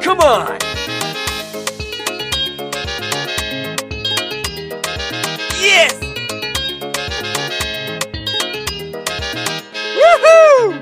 Come on! Yes! Woohoo!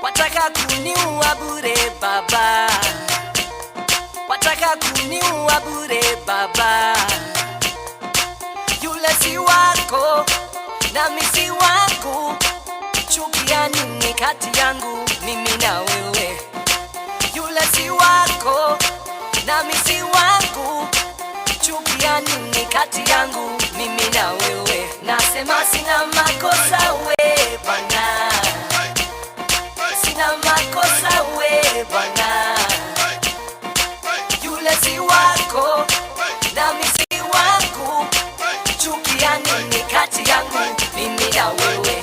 Wataka kuniua bure baba, wataka kuniua kuniua bure baba. Yule si wako nami si wangu, chukia nini kati yangu mimi na wewe? Yule si wako nami si wangu, chukia nini kati yangu mimi na wewe? Nasema sina makosa we bwana, sina makosa we bwana. Yule si wako nami si wangu, chukia nini kati yangu mimi na wewe?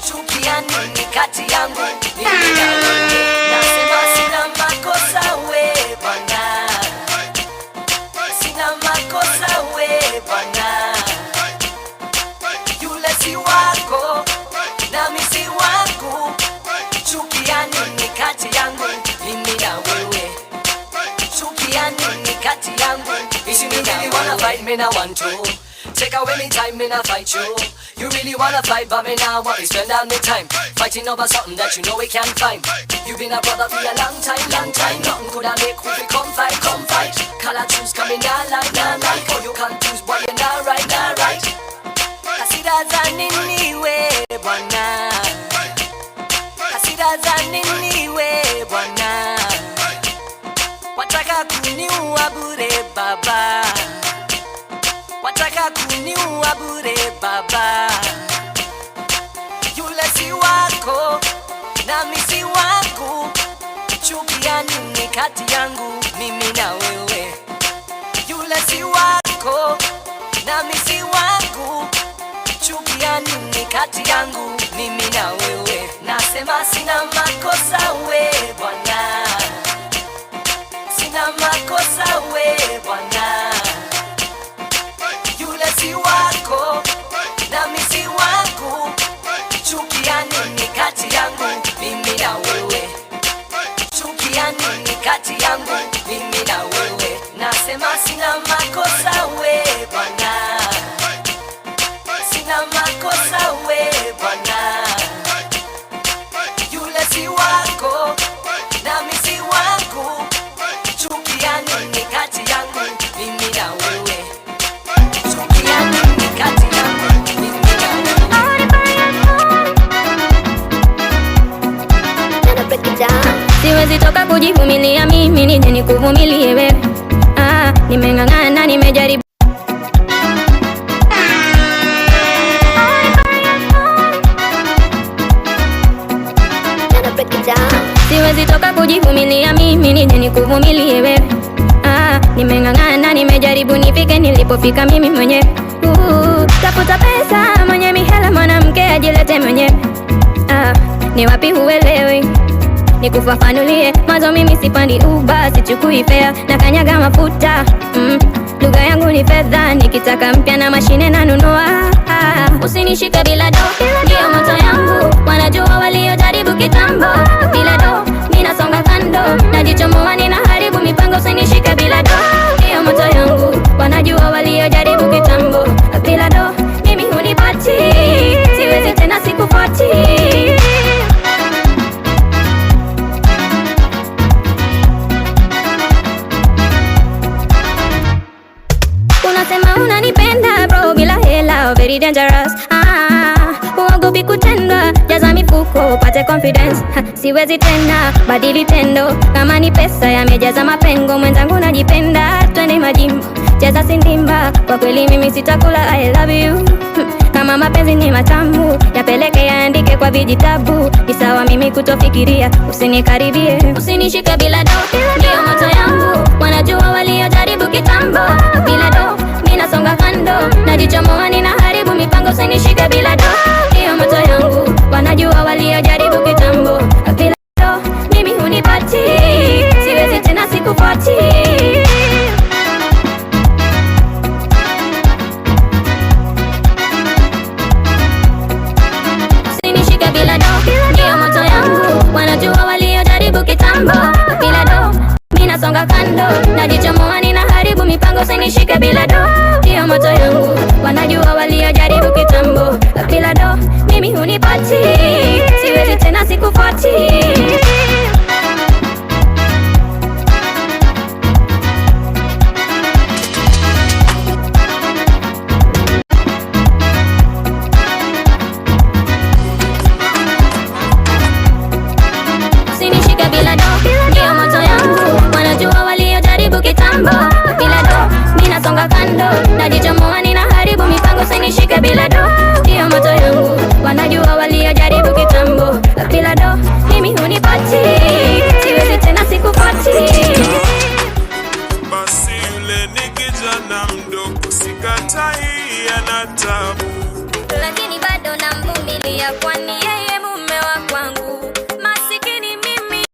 Chukia nini kati yangu mimi na wewe? Nasema sina makosa we bwana, sina makosa we bwana. Yule si wako nami si wangu, chukia nini kati yangu mimi na wewe? Chukia nini kati yangu mimi na wewe? You really wanna fight me, now want to take away me time, me not fight you. You really wanna fight, but me now want to spend all me time fighting over something that you know we can't find. You been a brother for a long time, long time. Nothing could I make we come fight, come fight. Call I choose coming now like, now like. Oh, you can't choose, boy, you're not right, not right. Hasira za nini we bwana, hasira za nini we bwana. Wataka kuniua bure baba, wataka kuniua bure baba. Yule si wako nami si wangu, chukia nini kati yangu mimi na wewe? Yule si wako nami si wangu, chukia nini kati yangu mimi na wewe? Nasema sina makosa we bwana, sina makosa we bwana. Yule si wako nami si wangu, chukia nini kati yangu mimi na wewe? Chukia nini kati yangu mimi na wewe? Nasema sina makosa we bwana, sina makosa we bwana. Yule si wako nami si wangu, chukia nini kati yangu mimi na wewe? Chukia nini kati yangu mimi na wewe? Siwezi toka kujivumilia mimi nije nikuvumilie wewe. Nimeng'ang'ana, nimejaribu. Siwezi toka kujivumilia mimi nije nikuvumilie wewe. Nimeng'ang'ana, nimejaribu nifike nilipofika mimi mwenyewe. Tafuta pesa mwenye mihela, mwanamke ajilete mwenyewe. Ni wapi huelewi? Nikufafanulie, mwanzo mimi sipandi Uber, sichukui fare, na kanyaga mafuta. Lugha yangu ni fedha, nikitaka mpya na mashine nanunua. Usinishike bila do, ndio moto yangu. Wanajua waliojaribu kitambo, bila do ninasonga kando, najichomoa ninaharibu mipango. Usinishike bila do, ndio moto yangu. Wanajua waliojaribu kitambo, bila do mimi hunipati, siwezi tena sikufuati. Unasema unanipenda bro bila hela, very dangerous. Uogopi kutendwa, jaza mifuko upate confidence. Siwezi tena badili tendo, kama ni pesa yamejaza mapengo. Mwenzangu najipenda, twende majimbo, cheza sindimba. Kwa kweli mimi sitakula, I love you. Kama mapenzi ni matamu, yapeleke yaandike kwa vijitabu. Ni sawa mimi kutofikiria, usinikaribie. Usinishike bila do, ndio moto yangu. Wanajua waliojaribu kitambo, bila do ninasonga kando, najichomoa ninaharibu mipango. Usinishike bila do, ndio moto yangu. Wanajua waliojaribu kitambo, bila do mimi hunipati, siwezi tena sikufuati. Usinishike bila do, ndio moto yangu. Wanajua waliojaribu kitambo, bila do ninasonga kando, najichomoa ninaharibu mipango. Usinishike bila do, ndio moto yangu. Wanajua waliojaribu kitambo, bila do mimi hunipati, siwezi tena sikufuati. vitendo. Najichomoa ninaharibu mipango, sinishike bila do. Ndio moto yangu, wanajua waliojaribu kitambo. Bila do, mimi hunipati, siwezi tena sikupati. Basi yule ni kijana mdogo, sikatai ana tabu, lakini bado namvumilia, kwani yeye mume wa kwangu. Masikini mimi.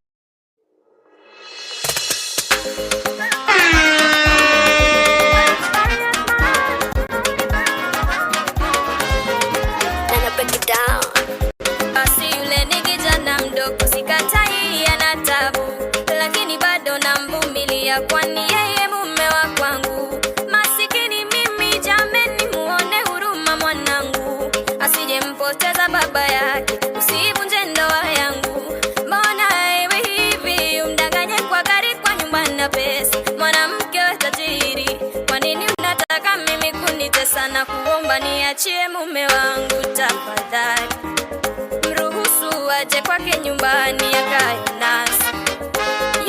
Basi yule ni kijana mdogo, sikatai ana tabu, lakini bado namvumilia, kwani yeye mume wa kwangu. Masikini mimi, jameni, muone huruma mwanangu, asije mpoteza baba yake, usivunje ndoa yangu. Mbona iwe hivi, umdanganye kwa gari, kwa nyumba na pesa, mwanamke wa tajiri? Kwa nini unataka mimi kunitesa na kuomba niachie mume wangu? Tafadhali mruhusu aje kwake nyumbani akae nasi.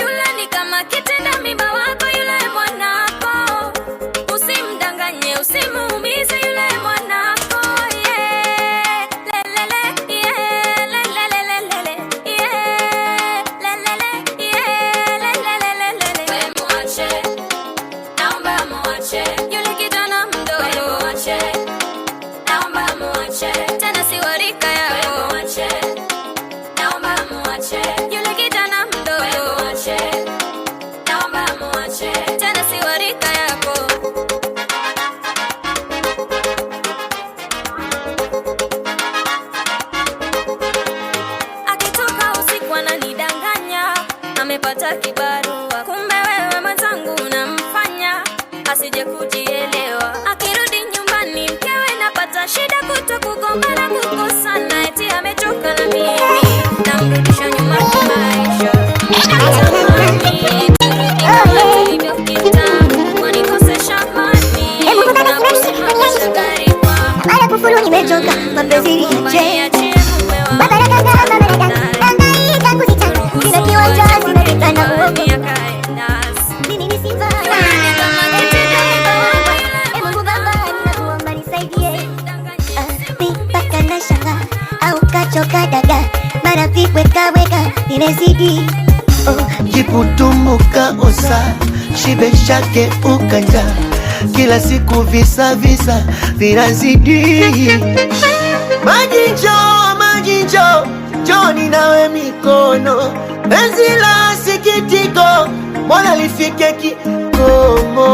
Yule ni kama kitenda mimba wako, yule mwanako, usimdanganye, usimuumize yule mwanako. Yeah, lelele, yeah, lelelelele, yeah, lelele, yeah, lelelelele. We muache, naomba muache yule kijana mdogo, muache, naomba muache, tena si wa rika yako. Muache, naomba muache yule kijana mdogo, muache, naomba muache, tena si wa rika yako. Akitoka usiku ananidanganya, amepata kibarua, kumbe wewe mwenzangu unamfanya asije kujielewa. Akirudi nyumbani mkewe napata shida, kutokugombana, kukosana, eti amechoka na mimi, namrudisha nyuma kimaisha. Natamani turudi kama tulivyo kitambo, wanikosesha amani na kusimamisha gari kwangu. Baada kufuru nimechoka, mapenzi niache. Babaraka nangaika kuzichanga, sina kiwanja, sina rika na uongo. Mimi ni sifa, Mungu Baba ninakuomba nisaidie. Mipaka na shanga, au kachoka daga, mara vibweka weka nimezidi. Jiputumbuka osa, shibe shake ukanja, kila siku visa visa vinazidi. Maji njoo, njoni nawe mikono, penzi la sikitiko, mbona lifike kikomo?